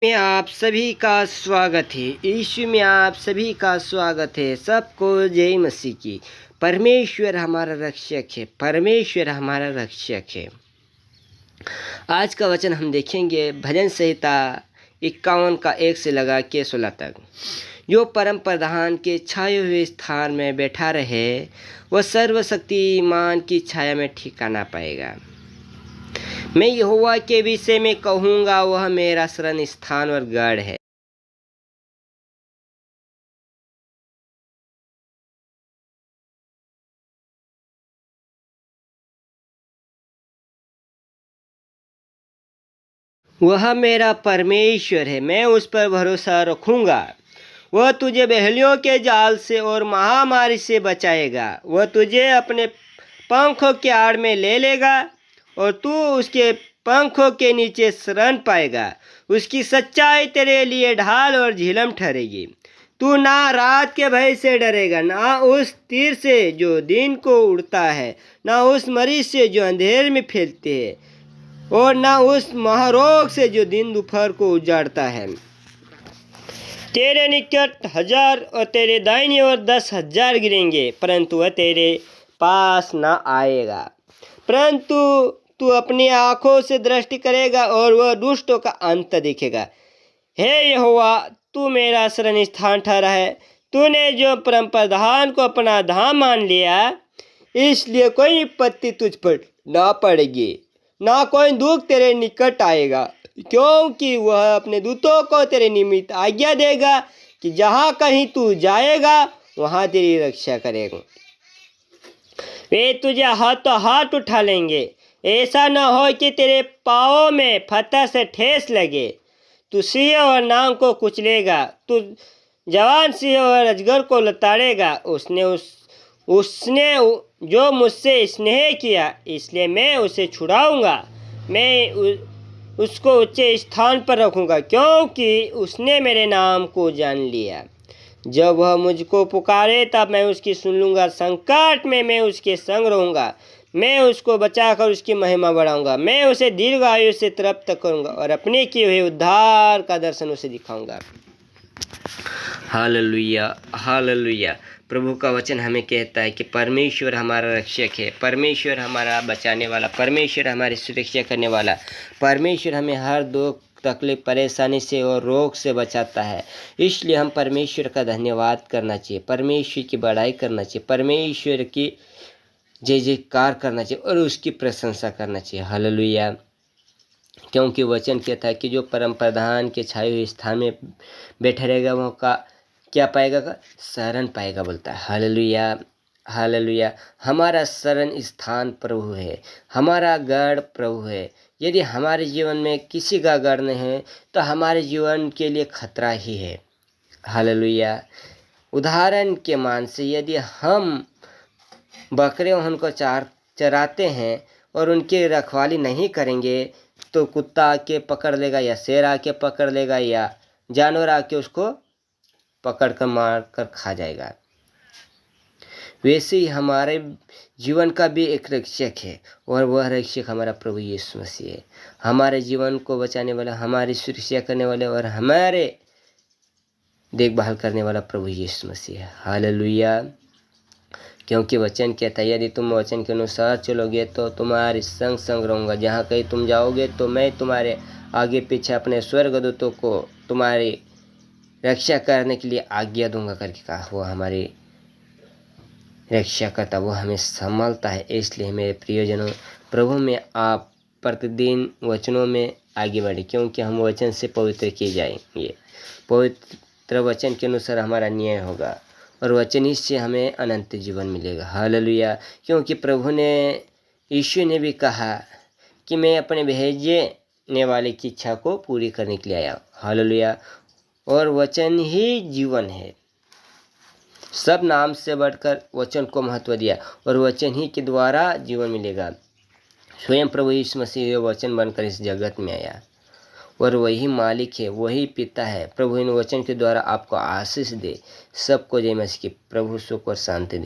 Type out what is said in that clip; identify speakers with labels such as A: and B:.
A: में आप सभी का स्वागत है। यीशु में आप सभी का स्वागत है। सबको जय मसीह की। परमेश्वर हमारा रक्षक है। परमेश्वर हमारा रक्षक है। आज का वचन हम देखेंगे भजन संहिता 51 का 1 से लगा के 16 तक। जो परम प्रधान के छाए हुए स्थान में बैठा रहे, वह सर्वशक्तिमान की छाया में ठिकाना पाएगा। मैं यहोवा के विषय में कहूँगा, वह मेरा शरण स्थान और गढ़ है। वह मेरा परमेश्वर है, मैं उस पर भरोसा रखूँगा। वह तुझे बहेलियों के जाल से और महामारी से बचाएगा। वह तुझे अपने पंखों के आड़ में ले लेगा और तू उसके पंखों के नीचे शरण पाएगा। उसकी सच्चाई तेरे लिए ढाल और झिलम ठहरेगी। तू ना रात के भय से डरेगा, ना उस तीर से जो दिन को उड़ता है, ना उस मरीज से जो अंधेर में फैलते है, और ना उस महारोग से जो दिन दोपहर को उजाड़ता है। तेरे निकट 1000 और तेरे दाहिनी ओर 10,000 गिरेंगे, परंतु वह तेरे पास न आएगा। परंतु तू अपनी आंखों से दृष्टि करेगा और वह दुष्टों का अंत देखेगा। हे यहोवा, तू मेरा शरण स्थान ठहरा है। तूने जो परम प्रधान को अपना धाम मान लिया, इसलिए कोई विपत्ति तुझ पर ना पड़ेगी, ना कोई दुख तेरे निकट आएगा, क्योंकि वह अपने दूतों को तेरे निमित्त आज्ञा देगा कि जहाँ कहीं तू जाएगा वहाँ तेरी रक्षा करेगा। वे तुझे हाथों हाथ उठा लेंगे, ऐसा न हो कि तेरे पाँवों में फतह से ठेस लगे। तू सिंह और नाग को कुचलेगा, तू जवान सिंह और अजगर को लताड़ेगा। उसने जो मुझसे स्नेह किया, इसलिए मैं उसे छुड़ाऊंगा। मैं उसको ऊंचे स्थान पर रखूंगा, क्योंकि उसने मेरे नाम को जान लिया। जब वह मुझको पुकारे, तब मैं उसकी सुन लूंगा। संकट में मैं उसके संग रहूंगा, मैं उसको बचाकर उसकी महिमा बढ़ाऊंगा। मैं उसे दीर्घ आयु से तृप्त करूंगा और अपने किए हुए उद्धार का दर्शन उसे दिखाऊंगा। Hallelujah, hallelujah. प्रभु का वचन हमें कहता है कि परमेश्वर हमारा रक्षक है, परमेश्वर हमारा बचाने वाला, परमेश्वर हमारी सुरक्षा करने वाला, परमेश्वर हमें हर दुख तकलीफ परेशानी से और रोग से बचाता है। इसलिए हम परमेश्वर का धन्यवाद करना चाहिए, परमेश्वर की बड़ाई करना चाहिए, परमेश्वर की जय जयकार करना चाहिए और उसकी प्रशंसा करना चाहिए। हालेलुया। क्योंकि वचन कहता है कि जो परम प्रधान के छाए हुए स्थान में बैठा रहेगा, वह का क्या पाएगा? का शरण पाएगा, बोलता है। Hallelujah, hallelujah. हमारा शरण स्थान प्रभु है, हमारा गढ़ प्रभु है। यदि हमारे जीवन में किसी का गढ़ नहीं है, तो हमारे जीवन के लिए खतरा ही है। हालेलुया। उदाहरण के मान से, यदि हम बकरे उनको चराते हैं और उनकी रखवाली नहीं करेंगे, तो कुत्ता आके पकड़ लेगा, या शेर आके पकड़ लेगा, या जानवर आके उसको पकड़ कर मार कर खा जाएगा। वैसे ही हमारे जीवन का भी एक रक्षक है, और वह रक्षक हमारा प्रभु यीशु मसीह है। हमारे जीवन को बचाने वाला, हमारी सुरक्षा करने वाले और हमारे देखभाल करने वाला प्रभु यीशु मसीह है। हालेलुया। क्योंकि वचन कहता है, यदि तुम वचन के अनुसार चलोगे तो तुम्हारे संग संग रहूँगा। जहाँ कहीं तुम जाओगे तो मैं तुम्हारे आगे पीछे अपने स्वर्गदूतों को तुम्हारी रक्षा करने के लिए आज्ञा दूंगा करके कहा। वो हमारी रक्षा करता, वो हमें संभालता है। इसलिए मेरे प्रियजनों, प्रभु में आप प्रतिदिन वचनों में आगे बढ़े, क्योंकि हम वचन से पवित्र किए जाएंगे। पवित्र वचन के अनुसार हमारा न्याय होगा और वचन ही से हमें अनंत जीवन मिलेगा। हालेलुया। क्योंकि प्रभु ने, यीशु ने भी कहा कि मैं अपने भेजने वाले की इच्छा को पूरी करने के लिए आया। हालेलुया। और वचन ही जीवन है। सब नाम से बढ़कर वचन को महत्व दिया, और वचन ही के द्वारा जीवन मिलेगा। स्वयं प्रभु यीशु मसीह वचन बनकर इस जगत में आया, और वही मालिक है, वही पिता है। प्रभु इन वचन के द्वारा आपको आशीष दे। सबको जय मसीह की। प्रभु सुख और शांति दे।